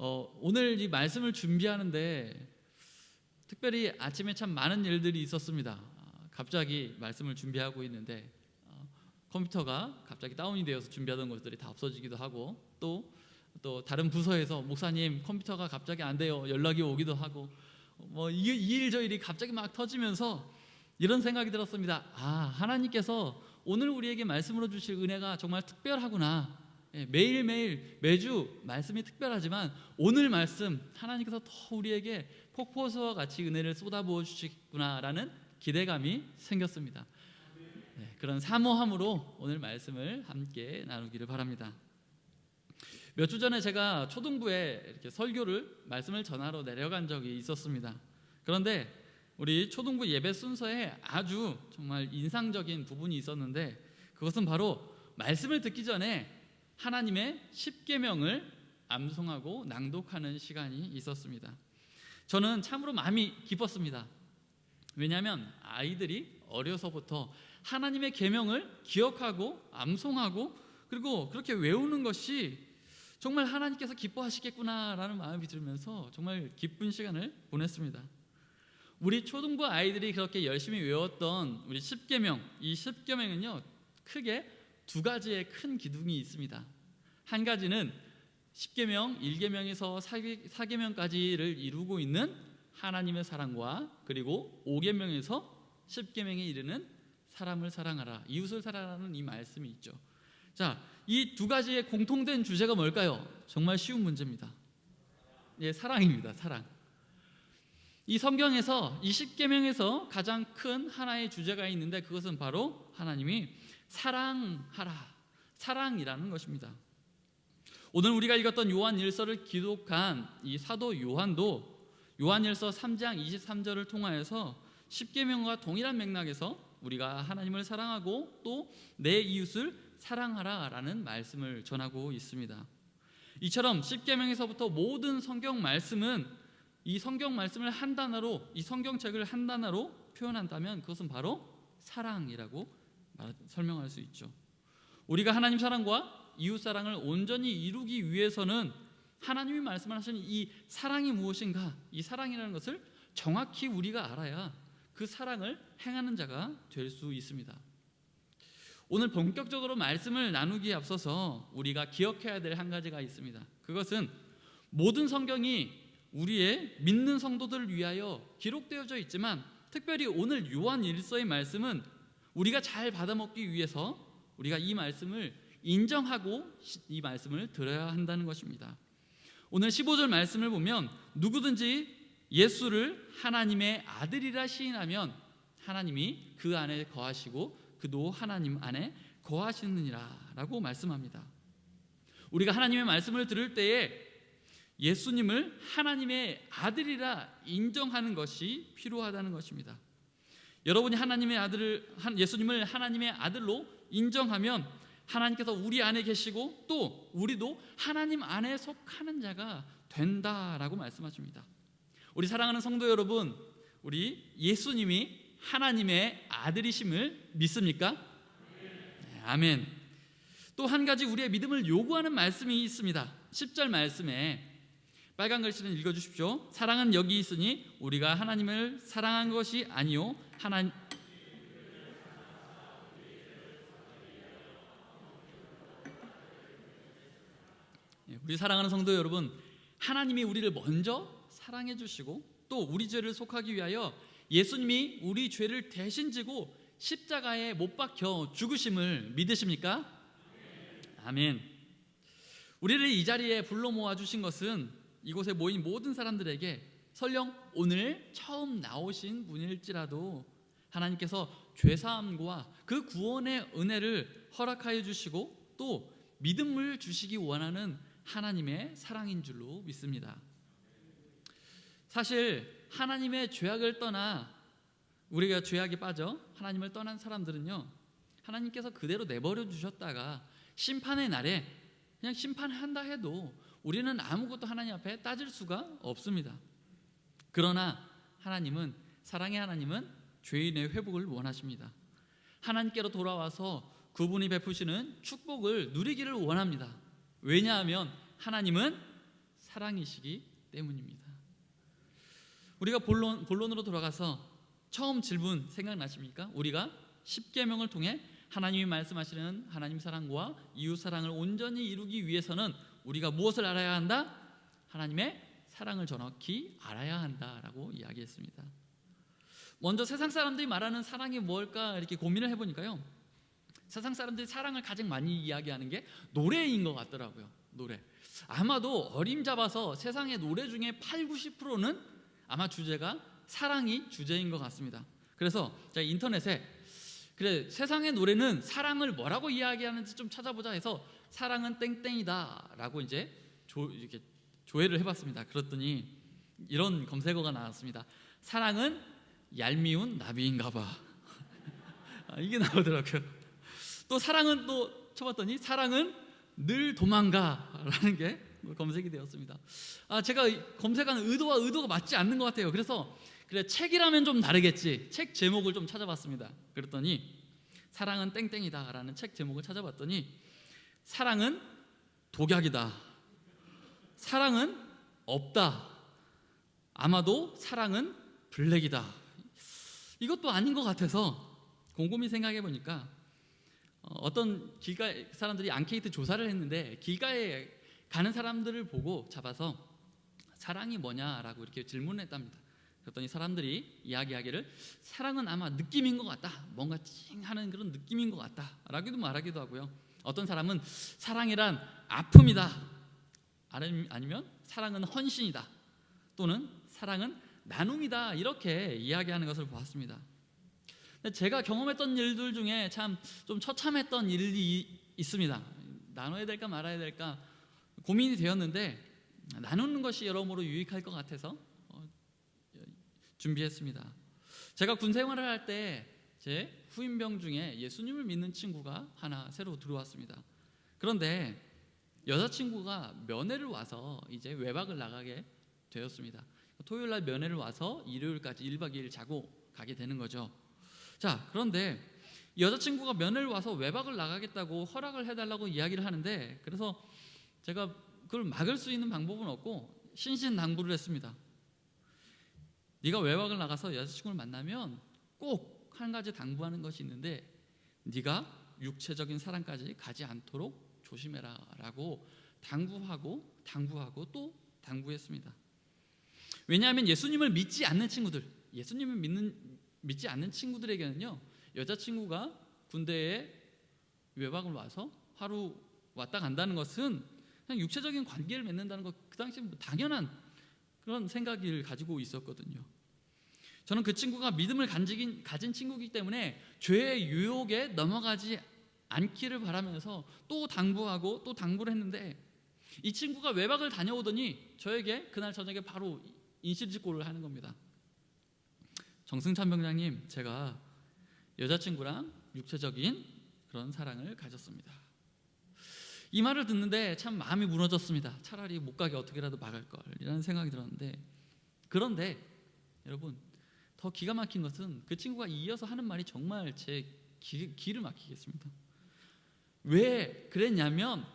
오늘 이 말씀을 준비하는데 특별히 아침에 참 많은 일들이 있었습니다. 갑자기 말씀을 준비하고 있는데 컴퓨터가 갑자기 다운이 되어서 준비하던 것들이 다 없어지기도 하고 또 다른 부서에서 목사님 컴퓨터가 갑자기 안 돼요 연락이 오기도 하고 이 일 저 일이 갑자기 막 터지면서 이런 생각이 들었습니다. 하나님께서 오늘 우리에게 말씀으로 주실 은혜가 정말 특별하구나. 매일매일 매주 말씀이 특별하지만 오늘 말씀 하나님께서 더 우리에게 폭포수와 같이 은혜를 쏟아부어 주시구나라는 기대감이 생겼습니다. 그런 사모함으로 오늘 말씀을 함께 나누기를 바랍니다. 몇 주 전에 제가 초등부에 이렇게 말씀을 전하러 내려간 적이 있었습니다. 그런데 우리 초등부 예배 순서에 아주 정말 인상적인 부분이 있었는데 그것은 바로 말씀을 듣기 전에 하나님의 십계명을 암송하고 낭독하는 시간이 있었습니다. 저는 참으로 마음이 기뻤습니다. 왜냐하면 아이들이 어려서부터 하나님의 계명을 기억하고 암송하고 그리고 그렇게 외우는 것이 정말 하나님께서 기뻐하시겠구나라는 마음이 들면서 정말 기쁜 시간을 보냈습니다. 우리 초등부 아이들이 그렇게 열심히 외웠던 우리 십계명, 이 십계명은요 크게 두 가지의 큰 기둥이 있습니다. 한 가지는 십계명, 1계명에서 4계명까지를 이루고 있는 하나님의 사랑과 그리고 5계명에서 10계명에 이르는 사람을 사랑하라, 이웃을 사랑하라는 이 말씀이 있죠. 자, 이 두 가지의 공통된 주제가 뭘까요? 정말 쉬운 문제입니다. 사랑입니다. 사랑. 이 성경에서 이 십계명에서 가장 큰 하나의 주제가 있는데 그것은 바로 하나님이 사랑하라, 사랑이라는 것입니다. 오늘 우리가 읽었던 요한일서를 기록한 이 사도 요한도 요한일서 3장 23절을 통하여서 십계명과 동일한 맥락에서 우리가 하나님을 사랑하고 또 내 이웃을 사랑하라라는 말씀을 전하고 있습니다. 이처럼 십계명에서부터 모든 성경 말씀은 이 성경 말씀을 한 단어로, 이 성경책을 한 단어로 표현한다면 그것은 바로 사랑이라고 설명할 수 있죠. 우리가 하나님 사랑과 이웃 사랑을 온전히 이루기 위해서는 하나님이 말씀하시는 이 사랑이 무엇인가, 이 사랑이라는 것을 정확히 우리가 알아야 그 사랑을 행하는 자가 될 수 있습니다. 오늘 본격적으로 말씀을 나누기에 앞서서 우리가 기억해야 될 한 가지가 있습니다. 그것은 모든 성경이 우리의 믿는 성도들을 위하여 기록되어져 있지만 특별히 오늘 요한일서의 말씀은 우리가 잘 받아먹기 위해서 우리가 이 말씀을 인정하고 이 말씀을 들어야 한다는 것입니다. 오늘 15절 말씀을 보면 누구든지 예수를 하나님의 아들이라 시인하면 하나님이 그 안에 거하시고 그도 하나님 안에 거하시느니라 라고 말씀합니다. 우리가 하나님의 말씀을 들을 때에 예수님을 하나님의 아들이라 인정하는 것이 필요하다는 것입니다. 여러분이 예수님을 하나님의 아들로 인정하면 하나님께서 우리 안에 계시고 또 우리도 하나님 안에 속하는 자가 된다라고 말씀하십니다. 우리 사랑하는 성도 여러분, 우리 예수님이 하나님의 아들이심을 믿습니까? 네, 아멘. 또 한 가지 우리의 믿음을 요구하는 말씀이 있습니다. 10절 말씀에 빨간 글씨는 읽어주십시오. 사랑은 여기 있으니 우리가 하나님을 사랑한 것이 아니요 우리 사랑하는 성도 여러분, 하나님이 우리를 먼저 사랑해 주시고 또 우리 죄를 속하기 위하여 예수님이 우리 죄를 대신 지고 십자가에 못 박혀 죽으심을 믿으십니까? 아멘. 우리를 이 자리에 불러 모아 주신 것은 이곳에 모인 모든 사람들에게 설령 오늘 처음 나오신 분일지라도 하나님께서 죄사함과 그 구원의 은혜를 허락하여 주시고 또 믿음을 주시기 원하는 하나님의 사랑인 줄로 믿습니다. 사실 하나님의 죄악을 떠나 우리가 죄악에 빠져 하나님을 떠난 사람들은요 하나님께서 그대로 내버려 주셨다가 심판의 날에 그냥 심판한다 해도 우리는 아무것도 하나님 앞에 따질 수가 없습니다. 그러나 하나님은, 사랑의 하나님은 죄인의 회복을 원하십니다. 하나님께로 돌아와서 그분이 베푸시는 축복을 누리기를 원합니다. 왜냐하면 하나님은 사랑이시기 때문입니다. 우리가 본론으로 돌아가서 처음 질문 생각나십니까? 우리가 십계명을 통해 하나님이 말씀하시는 하나님 사랑과 이웃 사랑을 온전히 이루기 위해서는 우리가 무엇을 알아야 한다? 하나님의 사랑을 정확히 알아야 한다라고 이야기했습니다. 먼저 세상 사람들이 말하는 사랑이 뭘까 이렇게 고민을 해보니까요, 세상 사람들이 사랑을 가장 많이 이야기하는 게 노래인 것 같더라고요. 노래. 아마도 어림잡아서 세상의 노래 중에 80~90%는 아마 주제가 사랑이 주제인 것 같습니다. 그래서 제가 인터넷에 그래 세상의 노래는 사랑을 뭐라고 이야기하는지 좀 찾아보자 해서 사랑은 땡땡이다 라고 이제 이렇게 조회를 해봤습니다. 그랬더니 이런 검색어가 나왔습니다. 사랑은 얄미운 나비인가봐. 이게 나오더라고요. 또 사랑은 또 쳐봤더니 사랑은 늘 도망가라는 게 검색이 되었습니다. 제가 검색한 의도가 맞지 않는 것 같아요. 그래서 그래 책이라면 좀 다르겠지. 책 제목을 좀 찾아봤습니다. 그랬더니 사랑은 땡땡이다라는 책 제목을 찾아봤더니 사랑은 독약이다. 사랑은 없다. 아마도 사랑은 블랙이다. 이것도 아닌 것 같아서 곰곰이 생각해 보니까 어떤 길가 사람들이 앙케이트 조사를 했는데 길가에 가는 사람들을 보고 잡아서 사랑이 뭐냐라고 이렇게 질문을 했답니다. 그랬더니 사람들이 이야기하기를 사랑은 아마 느낌인 것 같다. 뭔가 찡하는 그런 느낌인 것 같다 라고도 말하기도 하고요. 어떤 사람은 사랑이란 아픔이다. 아니면 사랑은 헌신이다. 또는 사랑은 나눔이다. 이렇게 이야기하는 것을 보았습니다. 제가 경험했던 일들 중에 참 좀 처참했던 일이 있습니다. 나눠야 될까 말아야 될까 고민이 되었는데 나누는 것이 여러모로 유익할 것 같아서 준비했습니다. 제가 군 생활을 할 때 제 후임병 중에 예수님을 믿는 친구가 하나 새로 들어왔습니다. 그런데 여자친구가 면회를 와서 이제 외박을 나가게 되었습니다. 토요일 날 면회를 와서 일요일까지 1박 2일 자고 가게 되는 거죠. 자, 그런데 여자친구가 면회를 와서 외박을 나가겠다고 허락을 해달라고 이야기를 하는데, 그래서 제가 그걸 막을 수 있는 방법은 없고 신신당부를 했습니다. 네가 외박을 나가서 여자친구를 만나면 꼭 한 가지 당부하는 것이 있는데 네가 육체적인 사랑까지 가지 않도록 조심해라 라고 당부하고 또 당부했습니다. 왜냐하면 예수님을 믿지 않는 친구들, 믿지 않는 친구들에게는요, 여자친구가 군대에 외박을 와서 하루 왔다 간다는 것은 그냥 육체적인 관계를 맺는다는 것, 그 당시 당연한 그런 생각을 가지고 있었거든요. 저는 그 친구가 믿음을 가진 친구이기 때문에 죄의 유혹에 넘어가지 않기를 바라면서 또 당부하고 또 당부를 했는데, 이 친구가 외박을 다녀오더니 저에게 그날 저녁에 바로 인실직고를 하는 겁니다. 정승찬 병장님, 제가 여자친구랑 육체적인 그런 사랑을 가졌습니다. 이 말을 듣는데 참 마음이 무너졌습니다. 차라리 못 가게 어떻게라도 막을 걸 이라는 생각이 들었는데, 그런데 여러분 더 기가 막힌 것은 그 친구가 이어서 하는 말이 정말 제 기를 막히겠습니다. 왜 그랬냐면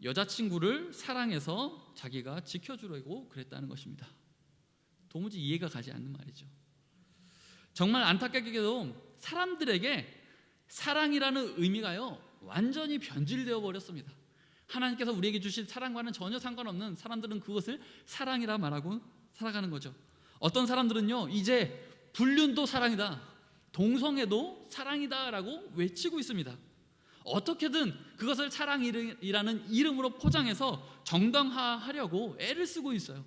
여자친구를 사랑해서 자기가 지켜주려고 그랬다는 것입니다. 도무지 이해가 가지 않는 말이죠. 정말 안타깝게도 사람들에게 사랑이라는 의미가요 완전히 변질되어 버렸습니다. 하나님께서 우리에게 주신 사랑과는 전혀 상관없는 사람들은 그것을 사랑이라 말하고 살아가는 거죠. 어떤 사람들은요 이제 불륜도 사랑이다, 동성애도 사랑이다 라고 외치고 있습니다. 어떻게든 그것을 사랑이라는 이름으로 포장해서 정당화하려고 애를 쓰고 있어요.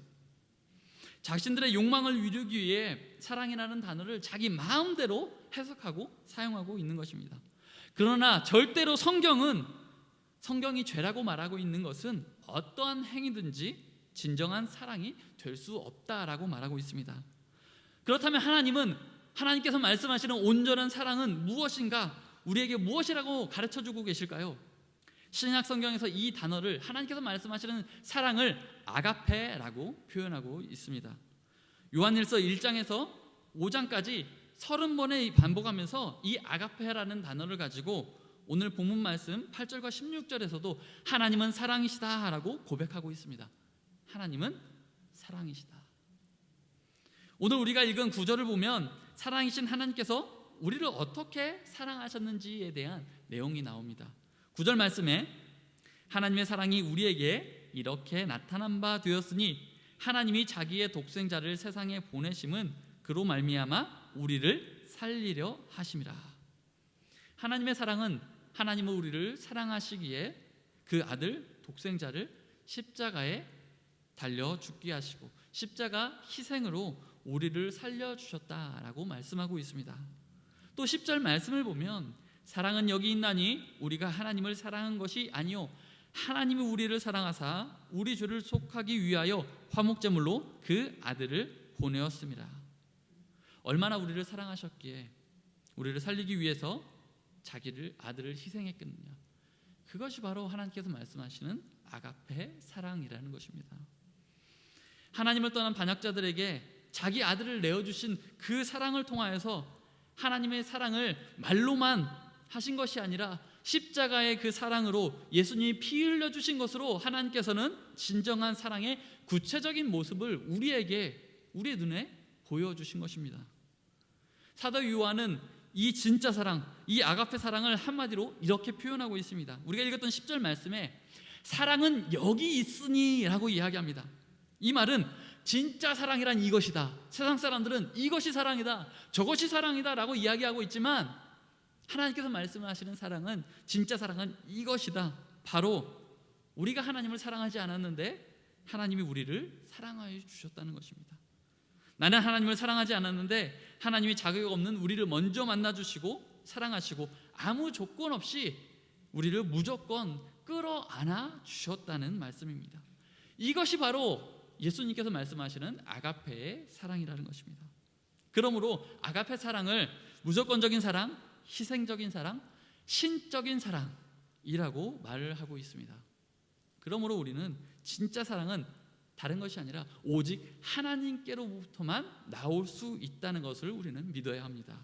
자신들의 욕망을 이루기 위해 사랑이라는 단어를 자기 마음대로 해석하고 사용하고 있는 것입니다. 그러나 절대로 성경이 죄라고 말하고 있는 것은 어떠한 행위든지 진정한 사랑이 될 수 없다라고 말하고 있습니다. 그렇다면 하나님께서 말씀하시는 온전한 사랑은 무엇인가, 우리에게 무엇이라고 가르쳐주고 계실까요? 신약 성경에서 이 단어를, 하나님께서 말씀하시는 사랑을 아가페라고 표현하고 있습니다. 요한일서 1장에서 5장까지 30번에 반복하면서 이 아가페라는 단어를 가지고 오늘 본문 말씀 8절과 16절에서도 하나님은 사랑이시다라고 고백하고 있습니다. 하나님은 사랑이시다. 오늘 우리가 읽은 구절을 보면 사랑이신 하나님께서 우리를 어떻게 사랑하셨는지에 대한 내용이 나옵니다. 9절 말씀에 하나님의 사랑이 우리에게 이렇게 나타난 바 되었으니 하나님이 자기의 독생자를 세상에 보내심은 그로 말미암아 우리를 살리려 하심이라. 하나님의 사랑은 하나님은 우리를 사랑하시기에 그 아들 독생자를 십자가에 달려 죽게 하시고 십자가 희생으로 우리를 살려주셨다라고 말씀하고 있습니다. 또 10절 말씀을 보면 사랑은 여기 있나니 우리가 하나님을 사랑한 것이 아니요 하나님이 우리를 사랑하사 우리 죄를 속하기 위하여 화목제물로 그 아들을 보내었습니다. 얼마나 우리를 사랑하셨기에 우리를 살리기 위해서 자기를 아들을 희생했겠느냐. 그것이 바로 하나님께서 말씀하시는 아가페 사랑이라는 것입니다. 하나님을 떠난 반역자들에게 자기 아들을 내어주신 그 사랑을 통하여서 하나님의 사랑을 말로만 하신 것이 아니라 십자가의 그 사랑으로 예수님이 피 흘려주신 것으로 하나님께서는 진정한 사랑의 구체적인 모습을 우리의 눈에 보여주신 것입니다. 사도 요한은 이 진짜 사랑, 이 아가페 사랑을 한마디로 이렇게 표현하고 있습니다. 우리가 읽었던 10절 말씀에 사랑은 여기 있으니 라고 이야기합니다. 이 말은 진짜 사랑이란 이것이다. 세상 사람들은 이것이 사랑이다, 저것이 사랑이다 라고 이야기하고 있지만 하나님께서 말씀하시는 사랑은, 진짜 사랑은 이것이다. 바로 우리가 하나님을 사랑하지 않았는데 하나님이 우리를 사랑하여 주셨다는 것입니다. 나는 하나님을 사랑하지 않았는데 하나님이 자격 없는 우리를 먼저 만나주시고 사랑하시고 아무 조건 없이 우리를 무조건 끌어안아 주셨다는 말씀입니다. 이것이 바로 예수님께서 말씀하시는 아가페의 사랑이라는 것입니다. 그러므로 아가페 사랑을 무조건적인 사랑, 희생적인 사랑, 신적인 사랑이라고 말을 하고 있습니다. 그러므로 우리는 진짜 사랑은 다른 것이 아니라 오직 하나님께로부터만 나올 수 있다는 것을 우리는 믿어야 합니다.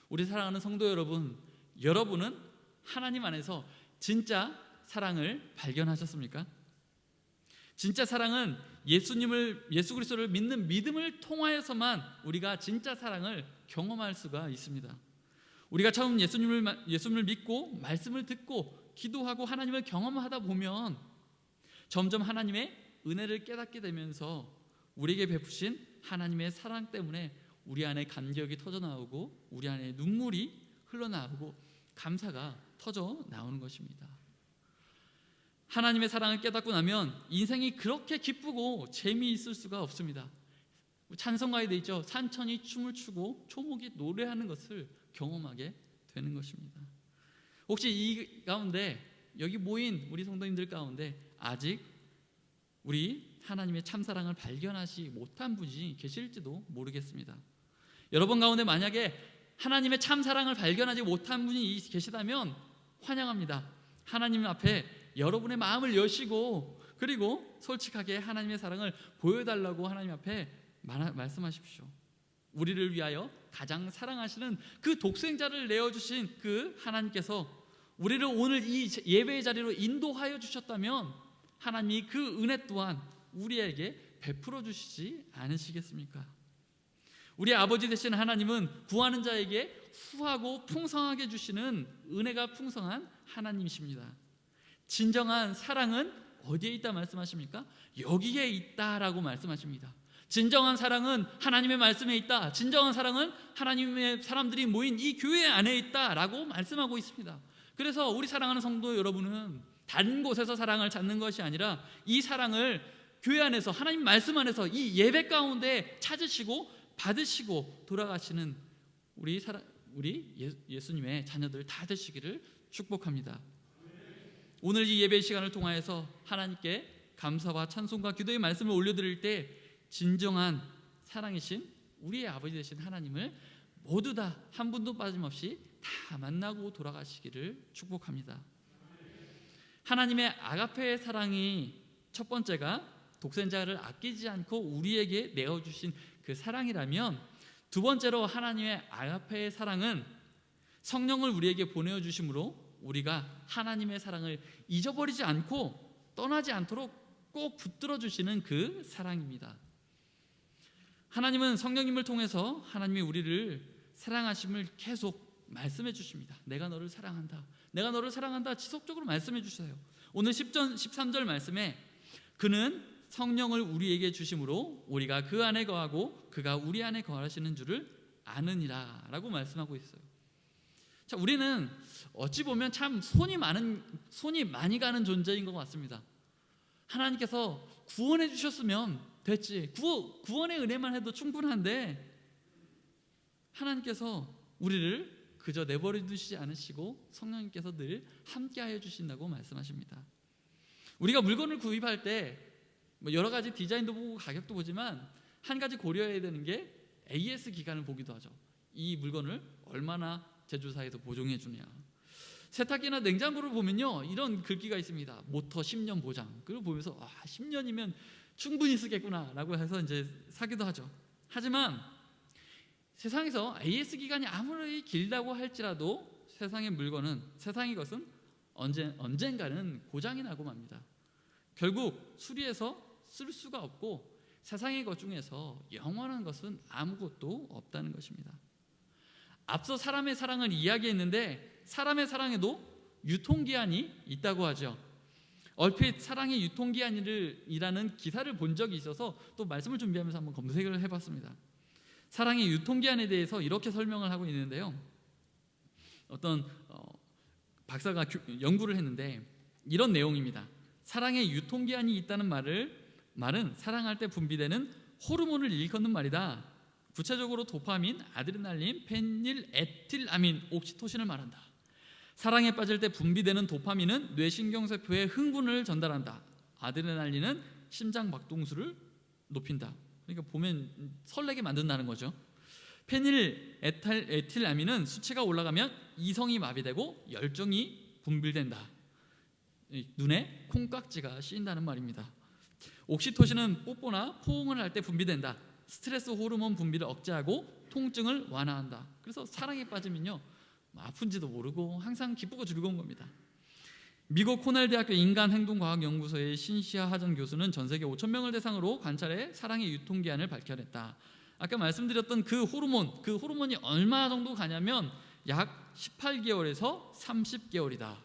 우리 사랑하는 성도 여러분, 여러분은 하나님 안에서 진짜 사랑을 발견하셨습니까? 진짜 사랑은 예수 그리스도를 믿는 믿음을 통하여서만 우리가 진짜 사랑을 경험할 수가 있습니다. 우리가 처음 예수님을 믿고 말씀을 듣고 기도하고 하나님을 경험하다 보면 점점 하나님의 은혜를 깨닫게 되면서 우리에게 베푸신 하나님의 사랑 때문에 우리 안에 감격이 터져 나오고 우리 안에 눈물이 흘러나오고 감사가 터져 나오는 것입니다. 하나님의 사랑을 깨닫고 나면 인생이 그렇게 기쁘고 재미있을 수가 없습니다. 찬송가에 되어 있죠. 산천이 춤을 추고 초목이 노래하는 것을 경험하게 되는 것입니다. 혹시 이 가운데 여기 모인 우리 성도님들 가운데 아직 우리 하나님의 참사랑을 발견하지 못한 분이 계실지도 모르겠습니다. 여러분 가운데 만약에 하나님의 참사랑을 발견하지 못한 분이 계시다면 환영합니다. 하나님 앞에 여러분의 마음을 여시고 그리고 솔직하게 하나님의 사랑을 보여달라고 하나님 앞에 말씀하십시오. 우리를 위하여 가장 사랑하시는 그 독생자를 내어주신 그 하나님께서 우리를 오늘 이 예배의 자리로 인도하여 주셨다면 하나님이 그 은혜 또한 우리에게 베풀어 주시지 않으시겠습니까? 우리 아버지 되신 하나님은 구하는 자에게 후하고 풍성하게 주시는 은혜가 풍성한 하나님이십니다. 진정한 사랑은 어디에 있다 말씀하십니까? 여기에 있다라고 말씀하십니다. 진정한 사랑은 하나님의 말씀에 있다. 진정한 사랑은 하나님의 사람들이 모인 이 교회 안에 있다라고 말씀하고 있습니다. 그래서 우리 사랑하는 성도 여러분은 다른 곳에서 사랑을 찾는 것이 아니라 이 사랑을 교회 안에서 하나님 말씀 안에서 이 예배 가운데 찾으시고 받으시고 돌아가시는 우리 예수님의 자녀들 다 되시기를 축복합니다. 오늘 이 예배 시간을 통하여서 하나님께 감사와 찬송과 기도의 말씀을 올려드릴 때 진정한 사랑이신 우리의 아버지 되신 하나님을 모두 다 한 분도 빠짐없이 다 만나고 돌아가시기를 축복합니다. 하나님의 아가페의 사랑이 첫 번째가 독생자를 아끼지 않고 우리에게 내어주신 그 사랑이라면, 두 번째로 하나님의 아가페의 사랑은 성령을 우리에게 보내주심으로 우리가 하나님의 사랑을 잊어버리지 않고 떠나지 않도록 꼭 붙들어 주시는 그 사랑입니다. 하나님은 성령님을 통해서 하나님이 우리를 사랑하심을 계속 말씀해 주십니다. 내가 너를 사랑한다. 내가 너를 사랑한다. 지속적으로 말씀해 주셔요. 오늘 13절 말씀에 그는 성령을 우리에게 주심으로 우리가 그 안에 거하고 그가 우리 안에 거하시는 줄을 아느니라 라고 말씀하고 있어요. 자, 우리는 어찌 보면 참 손이 많이 가는 존재인 것 같습니다. 하나님께서 구원해 주셨으면 됐지. 구원의 은혜만 해도 충분한데 하나님께서 우리를 그저 내버려 두시지 않으시고 성령님께서 늘 함께하여 주신다고 말씀하십니다. 우리가 물건을 구입할 때 여러 가지 디자인도 보고 가격도 보지만 한 가지 고려해야 되는 게 AS 기간을 보기도 하죠. 이 물건을 얼마나 제조사에서 보증해 주냐. 세탁기나 냉장고를 보면요, 이런 글귀가 있습니다. 모터 10년 보장. 그걸 보면서 10년이면 충분히 쓰겠구나 라고 해서 이제 사기도 하죠. 하지만 세상에서 AS 기간이 아무리 길다고 할지라도 세상의 것은 언젠가는 고장이 나고 맙니다. 결국 수리해서 쓸 수가 없고 세상의 것 중에서 영원한 것은 아무것도 없다는 것입니다. 앞서 사람의 사랑을 이야기했는데 사람의 사랑에도 유통기한이 있다고 하죠. 얼핏 사랑의 유통기한이라는 기사를 본 적이 있어서 또 말씀을 준비하면서 한번 검색을 해봤습니다. 사랑의 유통기한에 대해서 이렇게 설명을 하고 있는데요. 어떤 박사가 연구를 했는데 이런 내용입니다. 사랑의 유통기한이 있다는 말은 사랑할 때 분비되는 호르몬을 일컫는 말이다. 구체적으로 도파민, 아드레날린, 페닐에틸아민, 옥시토신을 말한다. 사랑에 빠질 때 분비되는 도파민은 뇌신경세포에 흥분을 전달한다. 아드레날린은 심장 박동수를 높인다. 그러니까 보면 설레게 만든다는 거죠. 페닐에틸아민은 수치가 올라가면 이성이 마비되고 열정이 분비된다. 눈에 콩깍지가 씌인다는 말입니다. 옥시토신은 뽀뽀나 포옹을 할 때 분비된다. 스트레스 호르몬 분비를 억제하고 통증을 완화한다. 그래서 사랑에 빠지면요, 아픈지도 모르고 항상 기쁘고 즐거운 겁니다. 미국 코넬 대학교 인간행동과학연구소의 신시아 하전 교수는 전 세계 5,000명을 대상으로 관찰해 사랑의 유통기한을 밝혀냈다. 아까 말씀드렸던 그 호르몬이 얼마 정도 가냐면 약 18개월에서 30개월이다.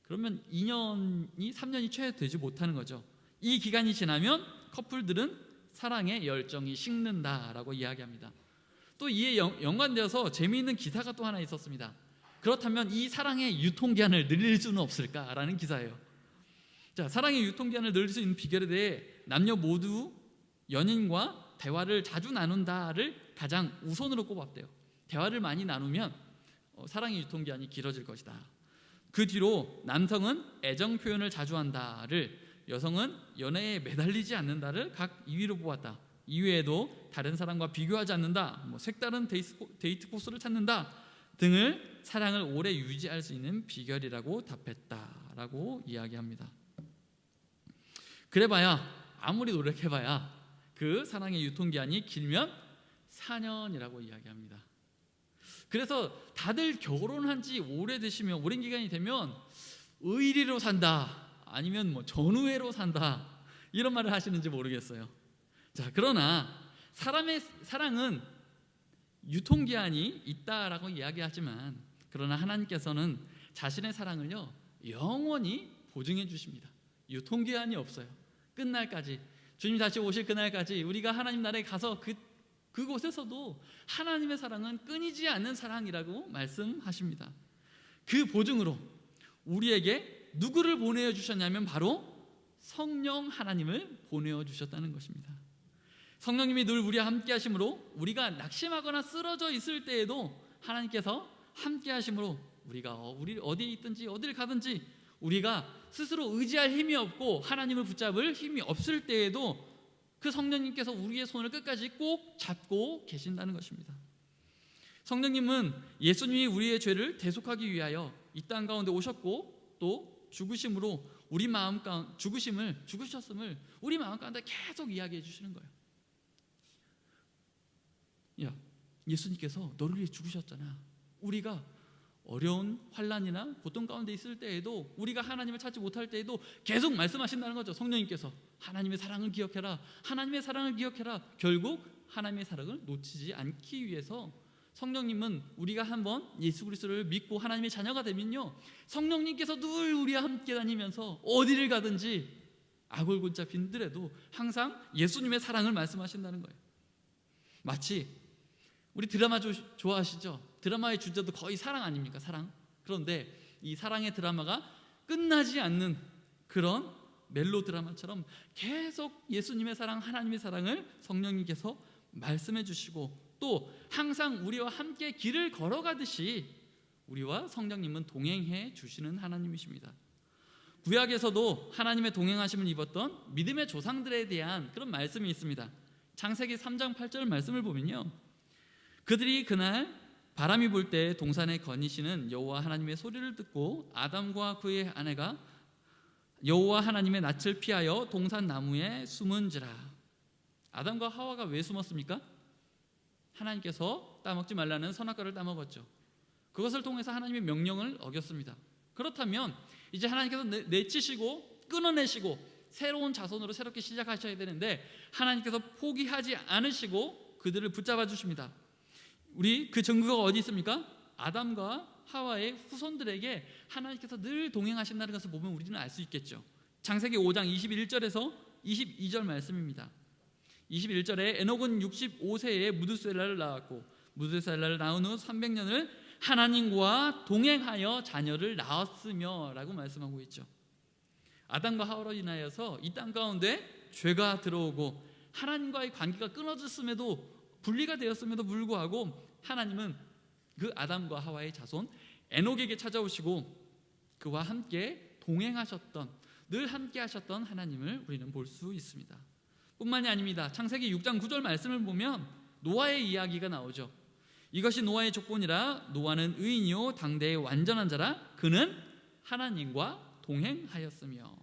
그러면 2년이 3년이 채 되지 못하는 거죠. 이 기간이 지나면 커플들은 사랑의 열정이 식는다라고 이야기합니다. 또 이에 연관되어서 재미있는 기사가 또 하나 있었습니다. 그렇다면 이 사랑의 유통기한을 늘릴 수는 없을까라는 기사예요. 자, 사랑의 유통기한을 늘릴 수 있는 비결에 대해 남녀 모두 연인과 대화를 자주 나눈다를 가장 우선으로 꼽았대요. 대화를 많이 나누면 사랑의 유통기한이 길어질 것이다. 그 뒤로 남성은 애정 표현을 자주 한다를, 여성은 연애에 매달리지 않는다를 각 2위로 뽑았다. 이외에도 다른 사람과 비교하지 않는다, 색다른 데이트 코스를 찾는다 등을 사랑을 오래 유지할 수 있는 비결이라고 답했다라고 이야기합니다. 그래봐야 아무리 노력해봐야 그 사랑의 유통기한이 길면 4년이라고 이야기합니다. 그래서 다들 결혼한 지 오랜 기간이 되면 의리로 산다, 아니면 전우회로 산다, 이런 말을 하시는지 모르겠어요. 자, 그러나 사랑은 유통기한이 있다라고 이야기하지만, 그러나 하나님께서는 자신의 사랑을요 영원히 보증해 주십니다. 유통기한이 없어요. 끝날까지, 주님 다시 오실 그날까지 우리가 하나님 나라에 가서 그곳에서도 하나님의 사랑은 끊이지 않는 사랑이라고 말씀하십니다. 그 보증으로 우리에게 누구를 보내어 주셨냐면 바로 성령 하나님을 보내어 주셨다는 것입니다. 성령님이 늘 우리와 함께 하심으로 우리가 낙심하거나 쓰러져 있을 때에도 하나님께서 함께 하심으로 우리 어디에 있든지 어디를 가든지 우리가 스스로 의지할 힘이 없고 하나님을 붙잡을 힘이 없을 때에도 그 성령님께서 우리의 손을 끝까지 꼭 잡고 계신다는 것입니다. 성령님은 예수님이 우리의 죄를 대속하기 위하여 이 땅 가운데 오셨고 또 죽으심으로 죽으셨음을 우리 마음 가운데 계속 이야기해 주시는 거예요. 야, 예수님께서 너를 위해 죽으셨잖아. 우리가 어려운 환난이나 고통 가운데 있을 때에도, 우리가 하나님을 찾지 못할 때에도 계속 말씀하신다는 거죠. 성령님께서 하나님의 사랑을 기억해라, 하나님의 사랑을 기억해라. 결국 하나님의 사랑을 놓치지 않기 위해서 성령님은, 우리가 한번 예수 그리스도를 믿고 하나님의 자녀가 되면요, 성령님께서 늘 우리와 함께 다니면서 어디를 가든지 아골골자 빈들에도 항상 예수님의 사랑을 말씀하신다는 거예요. 마치 우리 드라마 좋아하시죠? 드라마의 주제도 거의 사랑 아닙니까? 사랑. 그런데 이 사랑의 드라마가 끝나지 않는 그런 멜로 드라마처럼 계속 예수님의 사랑, 하나님의 사랑을 성령님께서 말씀해 주시고, 또 항상 우리와 함께 길을 걸어가듯이 우리와 성령님은 동행해 주시는 하나님이십니다. 구약에서도 하나님의 동행하심을 입었던 믿음의 조상들에 대한 그런 말씀이 있습니다. 창세기 3장 8절 말씀을 보면요, 그들이 그날 바람이 불 때 동산에 거니시는 여호와 하나님의 소리를 듣고 아담과 그의 아내가 여호와 하나님의 낯을 피하여 동산 나무에 숨은지라. 아담과 하와가 왜 숨었습니까? 하나님께서 따먹지 말라는 선악과를 따먹었죠. 그것을 통해서 하나님의 명령을 어겼습니다. 그렇다면 이제 하나님께서 내치시고 끊어내시고 새로운 자손으로 새롭게 시작하셔야 되는데, 하나님께서 포기하지 않으시고 그들을 붙잡아 주십니다. 우리 그 증거가 어디 있습니까? 아담과 하와의 후손들에게 하나님께서 늘 동행하신다는 것을 보면 우리는 알 수 있겠죠. 창세기 5장 21절에서 22절 말씀입니다. 21절에 에녹은 65세에 무드셀라를 낳았고 무드셀라를 낳은 후 300년을 하나님과 동행하여 자녀를 낳았으며 라고 말씀하고 있죠. 아담과 하와로 인하여서 이 땅 가운데 죄가 들어오고 하나님과의 관계가 끊어졌음에도, 분리가 되었음에도 불구하고 하나님은 그 아담과 하와의 자손 에녹에게 찾아오시고 그와 함께 동행하셨던, 늘 함께 하셨던 하나님을 우리는 볼 수 있습니다. 뿐만이 아닙니다. 창세기 6장 9절 말씀을 보면 노아의 이야기가 나오죠. 이것이 노아의 족본이라. 노아는 의인이요 당대의 완전한 자라. 그는 하나님과 동행하였으며.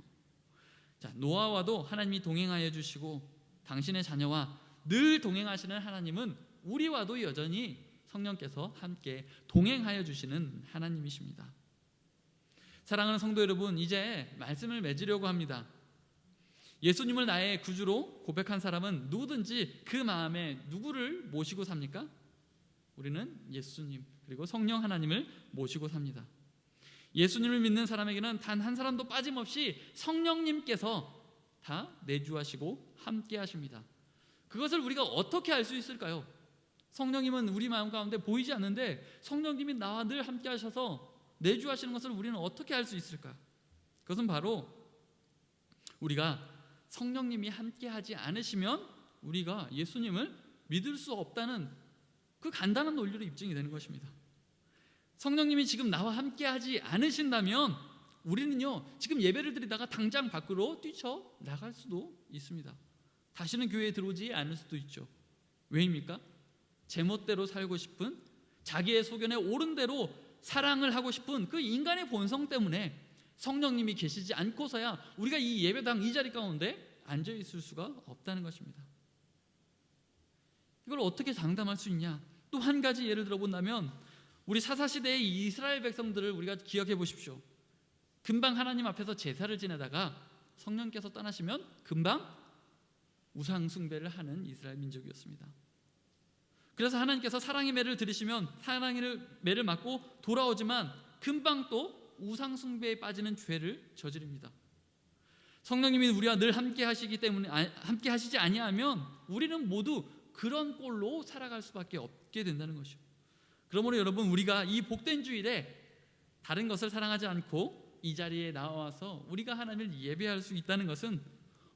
자, 노아와도 하나님이 동행하여 주시고 당신의 자녀와 늘 동행하시는 하나님은 우리와도 여전히 성령께서 함께 동행하여 주시는 하나님이십니다. 사랑하는 성도 여러분, 이제 말씀을 맺으려고 합니다. 예수님을 나의 구주로 고백한 사람은 누구든지 그 마음에 누구를 모시고 삽니까? 우리는 예수님 그리고 성령 하나님을 모시고 삽니다. 예수님을 믿는 사람에게는 단 한 사람도 빠짐없이 성령님께서 다 내주하시고 함께 하십니다. 그것을 우리가 어떻게 알 수 있을까요? 성령님은 우리 마음 가운데 보이지 않는데 성령님이 나와 늘 함께 하셔서 내주하시는 것을 우리는 어떻게 알 수 있을까요? 그것은 바로 우리가 성령님이 함께 하지 않으시면 우리가 예수님을 믿을 수 없다는 그 간단한 논리로 입증이 되는 것입니다. 성령님이 지금 나와 함께 하지 않으신다면 우리는요, 지금 예배를 드리다가 당장 밖으로 뛰쳐나갈 수도 있습니다. 다시는 교회에 들어오지 않을 수도 있죠. 왜입니까? 제멋대로 살고 싶은, 자기의 소견에 옳은 대로 사랑을 하고 싶은 그 인간의 본성 때문에 성령님이 계시지 않고서야 우리가 이 예배당 이 자리 가운데 앉아 있을 수가 없다는 것입니다. 이걸 어떻게 장담할 수 있냐? 또 한 가지 예를 들어본다면 우리 사사시대의 이스라엘 백성들을 우리가 기억해 보십시오. 금방 하나님 앞에서 제사를 지내다가 성령께서 떠나시면 금방 우상 숭배를 하는 이스라엘 민족이었습니다. 그래서 하나님께서 사랑의 매를 들이시면 사랑의 매를 맞고 돌아오지만 금방 또 우상 숭배에 빠지는 죄를 저지릅니다. 성령님이 우리와 늘 함께 하시기 때문에, 함께 하시지 아니하면 우리는 모두 그런 꼴로 살아갈 수밖에 없게 된다는 것이죠. 그러므로 여러분, 우리가 이 복된 주일에 다른 것을 사랑하지 않고 이 자리에 나와서 우리가 하나님을 예배할 수 있다는 것은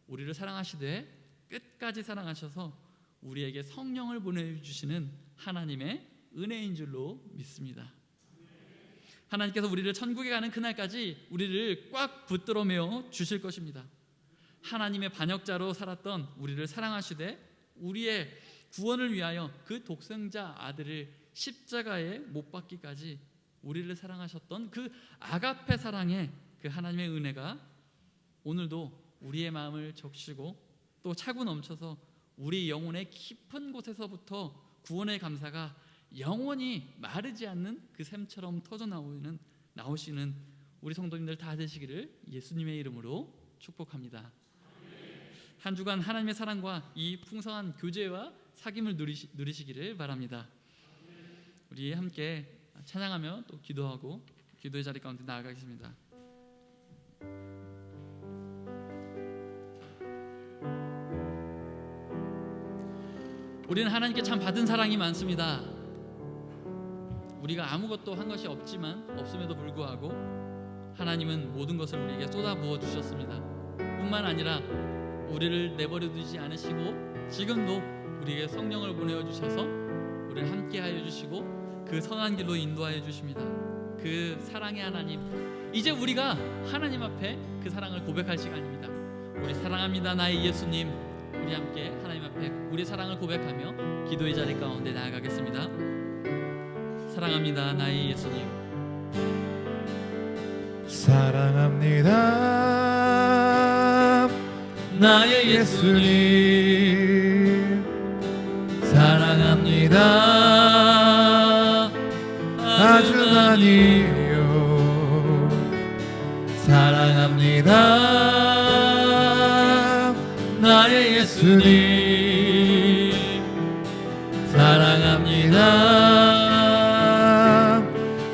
우리를 사랑하시되 끝까지 사랑하셔서 우리에게 성령을 보내주시는 하나님의 은혜인 줄로 믿습니다. 하나님께서 우리를 천국에 가는 그날까지 우리를 꽉 붙들어 메어 주실 것입니다. 하나님의 반역자로 살았던 우리를 사랑하시되 우리의 구원을 위하여 그 독생자 아들을 십자가에 못 박기까지 우리를 사랑하셨던 그 아가페 사랑의 그 하나님의 은혜가 오늘도 우리의 마음을 적시고 또 차고 넘쳐서 우리 영혼의 깊은 곳에서부터 구원의 감사가 영원히 마르지 않는 그 샘처럼 터져 나오시는 우리 성도님들 다 되시기를 예수님의 이름으로 축복합니다. 한 주간 하나님의 사랑과 이 풍성한 교제와 사귐을 누리시기를 바랍니다. 우리 함께 찬양하며 또 기도하고 기도의 자리 가운데 나아가겠습니다. 우리는 하나님께 참 받은 사랑이 많습니다. 우리가 아무것도 한 것이 없음에도 불구하고 하나님은 모든 것을 우리에게 쏟아부어 주셨습니다. 뿐만 아니라 우리를 내버려 두지 않으시고 지금도 우리에게 성령을 보내어 주셔서 우리를 함께하여 주시고 그 선한 길로 인도하여 주십니다. 그 사랑의 하나님, 이제 우리가 하나님 앞에 그 사랑을 고백할 시간입니다. 우리 사랑합니다 나의 예수님, 우리 함께 하나님 앞에 우리 사랑을 고백하며 기도의 자리 가운데 나아가겠습니다. 사랑합니다 나의 예수님, 사랑합니다 나의 예수님, 사랑합니다 아주 많이요. 사랑합니다 나의 예수님, 사랑합니다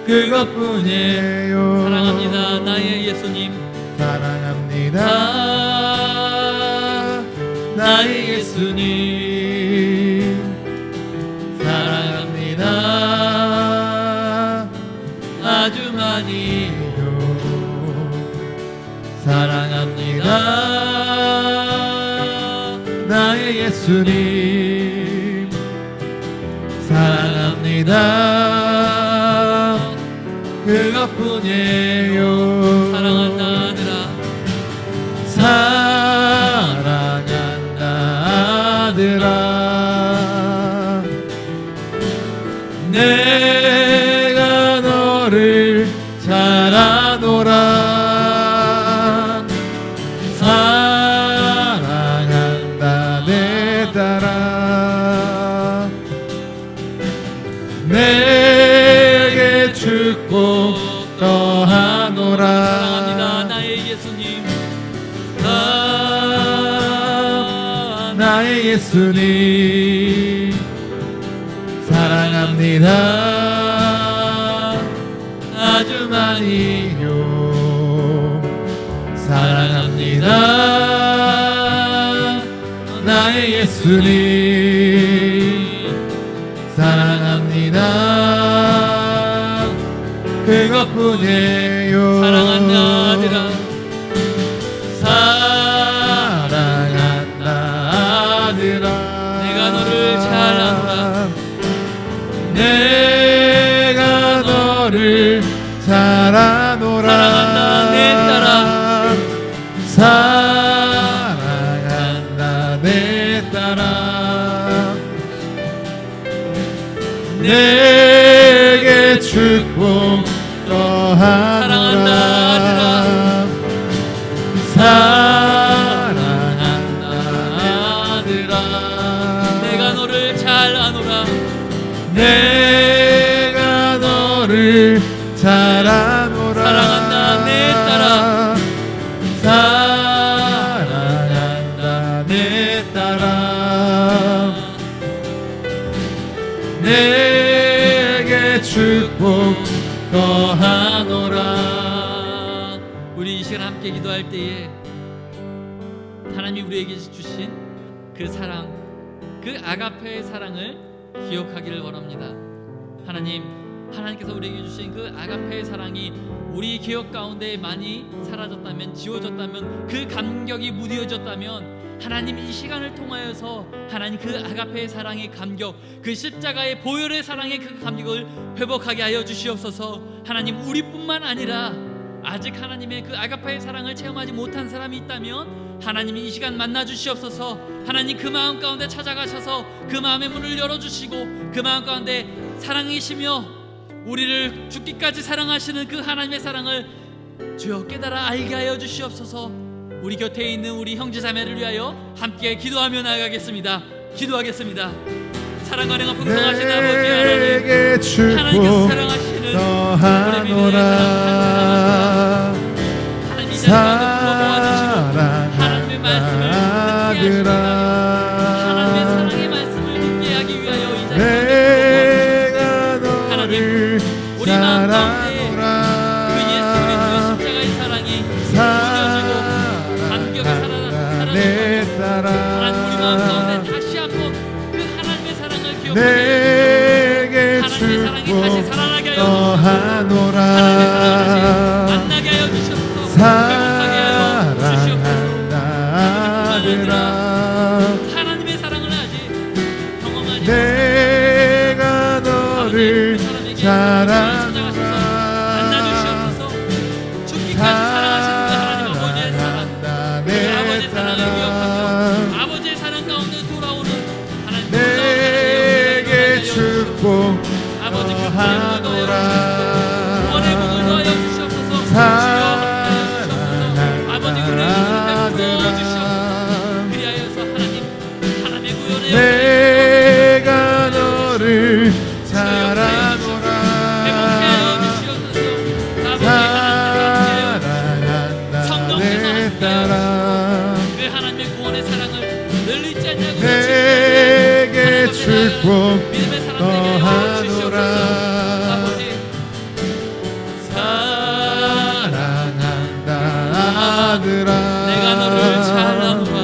그것뿐이에요. 사랑합니다 나의 예수님, 사랑합니다 나의 예수님, 사랑합니다 아주 많이요. 사랑합니다 나의 예수님, 사랑합니다 그것뿐이에요. 사랑한다 아들아, 사랑한다 아들아, 내가 너를 잘 아노라. 사랑한다 내 딸아, 내게 축복 더하노라. 사랑합니다 나의 예수님, 나의 예수님, 사랑합니다 아주 많이요. 사랑합니다 나의 예수님, 사랑합니다 그것뿐이에요. 사랑한다 아들아, 사랑한다 아들아, 내가 너를 잘 아노라. 내가 너를 잘 아노라. 사랑한다 내 딸아, 사랑한다 내 딸아, 내게 축복 더하노라. 사랑한다 아들아, 내가 너를 잘 아노라. 내가 너를 잘 아노라. 사랑한다 내 딸아, 사랑한다 내 딸아, 내게 축복 더하노라. 우리 이 시간 함께 기도할 때에 하나님이 우리에게 주신 그 사랑, 그 아가페의 사랑을 기억하기를 원합니다. 하나님께서 우리에게 주신 그 아가페의 사랑이 우리 기억 가운데 많이 사라졌다면, 지워졌다면, 그 감격이 무뎌졌다면 하나님 이 시간을 통하여서 하나님 그 아가페의 사랑의 감격, 그 십자가의 보혈의 사랑의 그 감격을 회복하게 하여 주시옵소서. 하나님, 우리뿐만 아니라 아직 하나님의 그 아가페의 사랑을 체험하지 못한 사람이 있다면 하나님이 이 시간 만나 주시옵소서. 하나님 그 마음 가운데 찾아가셔서 그 마음의 문을 열어주시고 그 마음 가운데 사랑이시며 우리를 죽기까지 사랑하시는 그 하나님의 사랑을 주여 깨달아 알게 하여 주시옵소서. 우리 곁에 있는 우리 형제 자매를 위하여 함께 기도하며 나아가겠습니다. 기도하겠습니다. 사랑과 은혜가 풍성하신 아버지 하나님, 내게 축복 하나님께서 사랑하시는 우리 믿음의 더하노라 사랑 하나님 이 자리에 모아주시고 하나님의 말씀을 듣게 하시고 하나님의 사랑의 말씀을 듣게 하기 위하여 이 자리에 내가 하나님, 너를 우리 마음 가운데 사랑하노라 그 예수 그리스도의 십자가의 사랑이 무뎌지고 감격이 내 사라지고 사랑 하나님 우리 마음 가운데 다시 한번 그 하나님의 사랑을 기억하게 내게 하나님의 사랑이 다시 축복 살아나게 하여 더하노라 하나님의 사랑을 다시 만나게 하여 주시옵소서. 회복하게 하여 주시옵소서. 사랑하느라 하나님의 사랑을 아직 경험하지 내가 너를 사랑하노라 만나주시옵소서. 죽기까지 사랑하시는 그 하나님 아버지의 사랑, 그 아버지의 사랑을 기억하며 아버지의 사랑 가운데 돌아오는 하나님 내게 축복 아버지 그 더하노라 구원의 복을 더하여 주시옵소서. 주여 함께하여 주시옵소서. 아버지 은혜를 베풀어 주시옵소서. 그리하여서 하나님의 구원의 내가 너를 사랑하노라 회복케 하여 주시옵소서. 아버지 사랑한다 성령께서 내 함께하여 사랑 그 하나님의 구원의 사랑을 늘 잊지 않냐고 내게 축복 믿음의 사람들에게 주시옵소서. 아버지 사랑한다 아들아 내가 너를 사랑하노라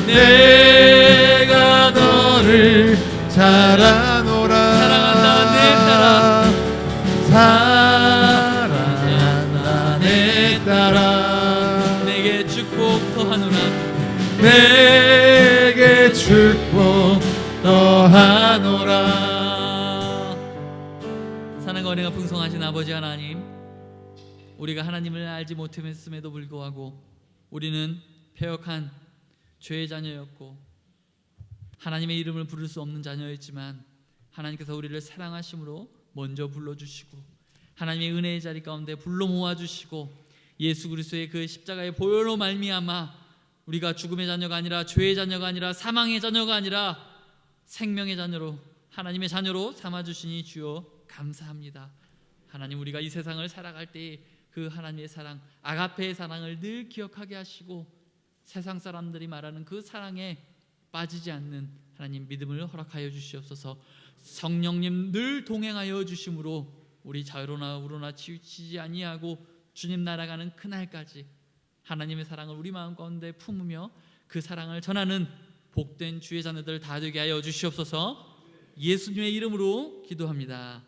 내가 너를 사랑하노라 사랑한다 내 사랑한다 내 딸아 내게 축복 더하노라 내게 축복 더하노라. 사랑과 은혜가 풍성하신 아버지 하나님, 우리가 하나님을 알지 못했음에도 불구하고 우리는 패역한 죄의 자녀였고 하나님의 이름을 부를 수 없는 자녀였지만 하나님께서 우리를 사랑하심으로 먼저 불러주시고 하나님의 은혜의 자리 가운데 불러 모아주시고 예수 그리스도의 그 십자가의 보혈로 말미암아 우리가 죽음의 자녀가 아니라 죄의 자녀가 아니라 사망의 자녀가 아니라 생명의 자녀로 하나님의 자녀로 삼아주시니 주여 감사합니다. 하나님, 우리가 이 세상을 살아갈 때 그 하나님의 사랑, 아가페의 사랑을 늘 기억하게 하시고 세상 사람들이 말하는 그 사랑에 빠지지 않는 하나님 믿음을 허락하여 주시옵소서. 성령님 늘 동행하여 주심으로 우리 좌우로나 우로나 치우치지 아니하고 주님 날아가는 그날까지 하나님의 사랑을 우리 마음 가운데 품으며 그 사랑을 전하는 복된 주의 자녀들 다 되게 하여 주시옵소서. 예수님의 이름으로 기도합니다.